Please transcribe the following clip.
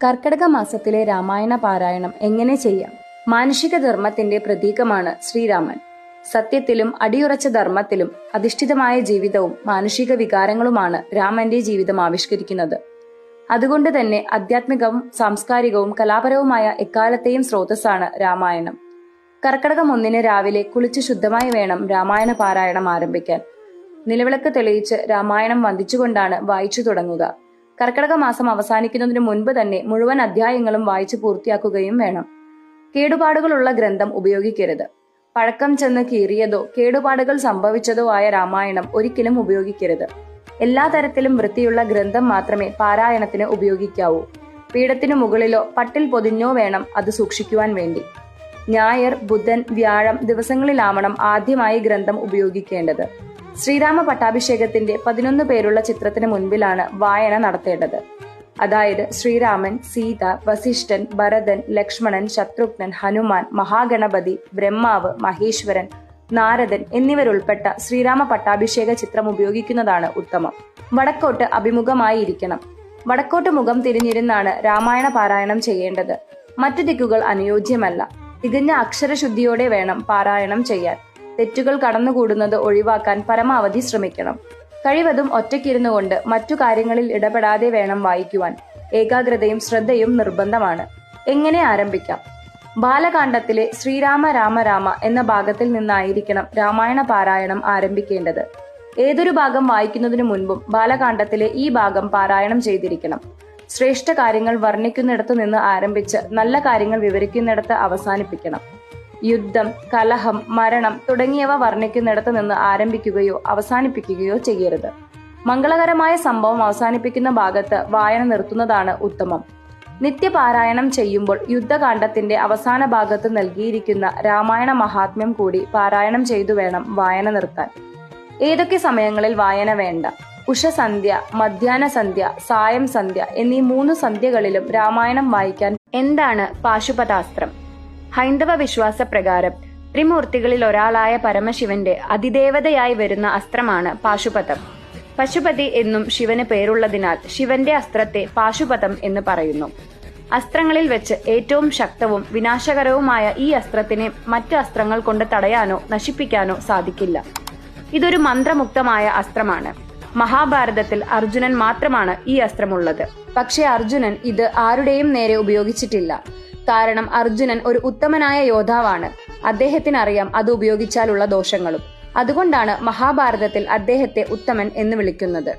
കർക്കിടക മാസത്തിലെ രാമായണ പാരായണം എങ്ങനെ ചെയ്യാം? മാനുഷിക ധർമ്മത്തിന്റെ പ്രതീകമാണ് ശ്രീരാമൻ. സത്യത്തിലും അടിയുറച്ച ധർമ്മത്തിലും അധിഷ്ഠിതമായ ജീവിതവും മാനുഷിക വികാരങ്ങളുമാണ് രാമന്റെ ജീവിതം ആവിഷ്കരിക്കുന്നത്. അതുകൊണ്ട് തന്നെ ആധ്യാത്മികവും സാംസ്കാരികവും കലാപരവുമായ എക്കാലത്തെയും സ്രോതസ്സാണ് രാമായണം. കർക്കിടകം 1 രാവിലെ കുളിച്ച് ശുദ്ധമായി വേണം രാമായണ പാരായണം ആരംഭിക്കാൻ. നിലവിളക്ക് തെളിയിച്ച് രാമായണം വന്ദിച്ചുകൊണ്ടാണ് വായിച്ചു തുടങ്ങുക. കർക്കിടക മാസം അവസാനിക്കുന്നതിനു മുൻപ് തന്നെ മുഴുവൻ അധ്യായങ്ങളും വായിച്ചു പൂർത്തിയാക്കുകയും വേണം. കേടുപാടുകളുള്ള ഗ്രന്ഥം ഉപയോഗിക്കരുത്. പഴക്കം ചെന്ന് കീറിയതോ കേടുപാടുകൾ സംഭവിച്ചതോ ആയ രാമായണം ഒരിക്കലും ഉപയോഗിക്കരുത്. എല്ലാ തരത്തിലും വൃത്തിയുള്ള ഗ്രന്ഥം മാത്രമേ പാരായണത്തിന് ഉപയോഗിക്കാവൂ. പീഠത്തിനു മുകളിലോ പട്ടിൽ പൊതിഞ്ഞോ വേണം അത് സൂക്ഷിക്കുവാൻ വേണ്ടി. ഞായർ, ബുധൻ, വ്യാഴം ദിവസങ്ങളിലാവണം ആദ്യമായി ഗ്രന്ഥം ഉപയോഗിക്കേണ്ടത്. ശ്രീരാമ പട്ടാഭിഷേകത്തിന്റെ 11 പേരുള്ള ചിത്രത്തിന് മുൻപിലാണ് വായന നടത്തേണ്ടത്. അതായത് ശ്രീരാമൻ, സീത, വസിഷ്ഠൻ, ഭരതൻ, ലക്ഷ്മണൻ, ശത്രുഘ്നൻ, ഹനുമാൻ, മഹാഗണപതി, ബ്രഹ്മാവ്, മഹേശ്വരൻ, നാരദൻ എന്നിവരുൾപ്പെട്ട ശ്രീരാമ പട്ടാഭിഷേക ചിത്രം ഉപയോഗിക്കുന്നതാണ് ഉത്തമം. വടക്കോട്ട് അഭിമുഖമായി ഇരിക്കണം. വടക്കോട്ട് മുഖം തിരിഞ്ഞിരുന്നാണ് രാമായണ പാരായണം ചെയ്യേണ്ടത്. മറ്റു ദിക്കുകൾ അനുയോജ്യമല്ല. തികഞ്ഞ അക്ഷരശുദ്ധിയോടെ വേണം പാരായണം ചെയ്യാൻ. തെറ്റുകൾ കടന്നുകൂടുന്നത് ഒഴിവാക്കാൻ പരമാവധി ശ്രമിക്കണം. കഴിവതും ഒറ്റയ്ക്കിരുന്നു കൊണ്ട് മറ്റു കാര്യങ്ങളിൽ ഇടപെടാതെ വേണം വായിക്കുവാൻ. ഏകാഗ്രതയും ശ്രദ്ധയും നിർബന്ധമാണ്. എങ്ങനെ ആരംഭിക്കാം? ബാലകാണ്ഡത്തിലെ ശ്രീരാമ രാമ രാമ എന്ന ഭാഗത്തിൽ നിന്നായിരിക്കണം രാമായണ പാരായണം ആരംഭിക്കേണ്ടത്. ഏതൊരു ഭാഗം വായിക്കുന്നതിനു മുൻപും ബാലകാണ്ഡത്തിലെ ഈ ഭാഗം പാരായണം ചെയ്തിരിക്കണം. ശ്രേഷ്ഠ കാര്യങ്ങൾ വർണ്ണിക്കുന്നിടത്തു നിന്ന് ആരംഭിച്ച് നല്ല കാര്യങ്ങൾ വിവരിക്കുന്നിടത്ത് അവസാനിപ്പിക്കണം. യുദ്ധം, കലഹം, മരണം തുടങ്ങിയവ വർണ്ണിക്കുന്നിടത്ത് നിന്ന് ആരംഭിക്കുകയോ അവസാനിപ്പിക്കുകയോ ചെയ്യരുത്. മംഗളകരമായ സംഭവം അവസാനിപ്പിക്കുന്ന ഭാഗത്ത് വായന നിർത്തുന്നതാണ് ഉത്തമം. നിത്യപാരായണം ചെയ്യുമ്പോൾ യുദ്ധകാണ്ഡത്തിന്റെ അവസാന ഭാഗത്ത് നൽകിയിരിക്കുന്ന രാമായണ മഹാത്മ്യം കൂടി പാരായണം ചെയ്തു വേണം വായന നിർത്താൻ. ഏതൊക്കെ സമയങ്ങളിൽ വായന വേണ്ട? ഉഷസന്ധ്യ, മധ്യാഹ്ന സന്ധ്യ, സായം സന്ധ്യ എന്നീ 3 സന്ധ്യകളിലും രാമായണം വായിക്കാൻ. എന്താണ് പാശുപതാസ്ത്രം? ഹൈന്ദവ വിശ്വാസപ്രകാരം ത്രിമൂർത്തികളിൽ ഒരാളായ പരമശിവന്റെ അതിദേവതയായി വരുന്ന അസ്ത്രമാണ് പാശുപതം. പശുപതി എന്നും ശിവന് പേരുള്ളതിനാൽ ശിവന്റെ അസ്ത്രത്തെ പാശുപതം എന്ന് പറയുന്നു. അസ്ത്രങ്ങളിൽ വെച്ച് ഏറ്റവും ശക്തവും വിനാശകരവുമായ ഈ അസ്ത്രത്തിനെ മറ്റ് അസ്ത്രങ്ങൾ കൊണ്ട് തടയാനോ നശിപ്പിക്കാനോ സാധിക്കില്ല. ഇതൊരു മന്ത്രമുക്തമായ അസ്ത്രമാണ്. മഹാഭാരതത്തിൽ അർജുനൻ മാത്രമാണ് ഈ അസ്ത്രമുള്ളത്. പക്ഷേ അർജുനൻ ഇത് ആരുടെയും നേരെ ഉപയോഗിച്ചിട്ടില്ല. കാരണം അർജുനൻ ഒരു ഉത്തമനായ യോദ്ധാവാണ്. അദ്ദേഹത്തിനറിയാം അത് ഉപയോഗിച്ചാലുള്ള ദോഷങ്ങളും. അതുകൊണ്ടാണ് മഹാഭാരതത്തിൽ അദ്ദേഹത്തെ ഉത്തമൻ എന്ന് വിളിക്കുന്നത്.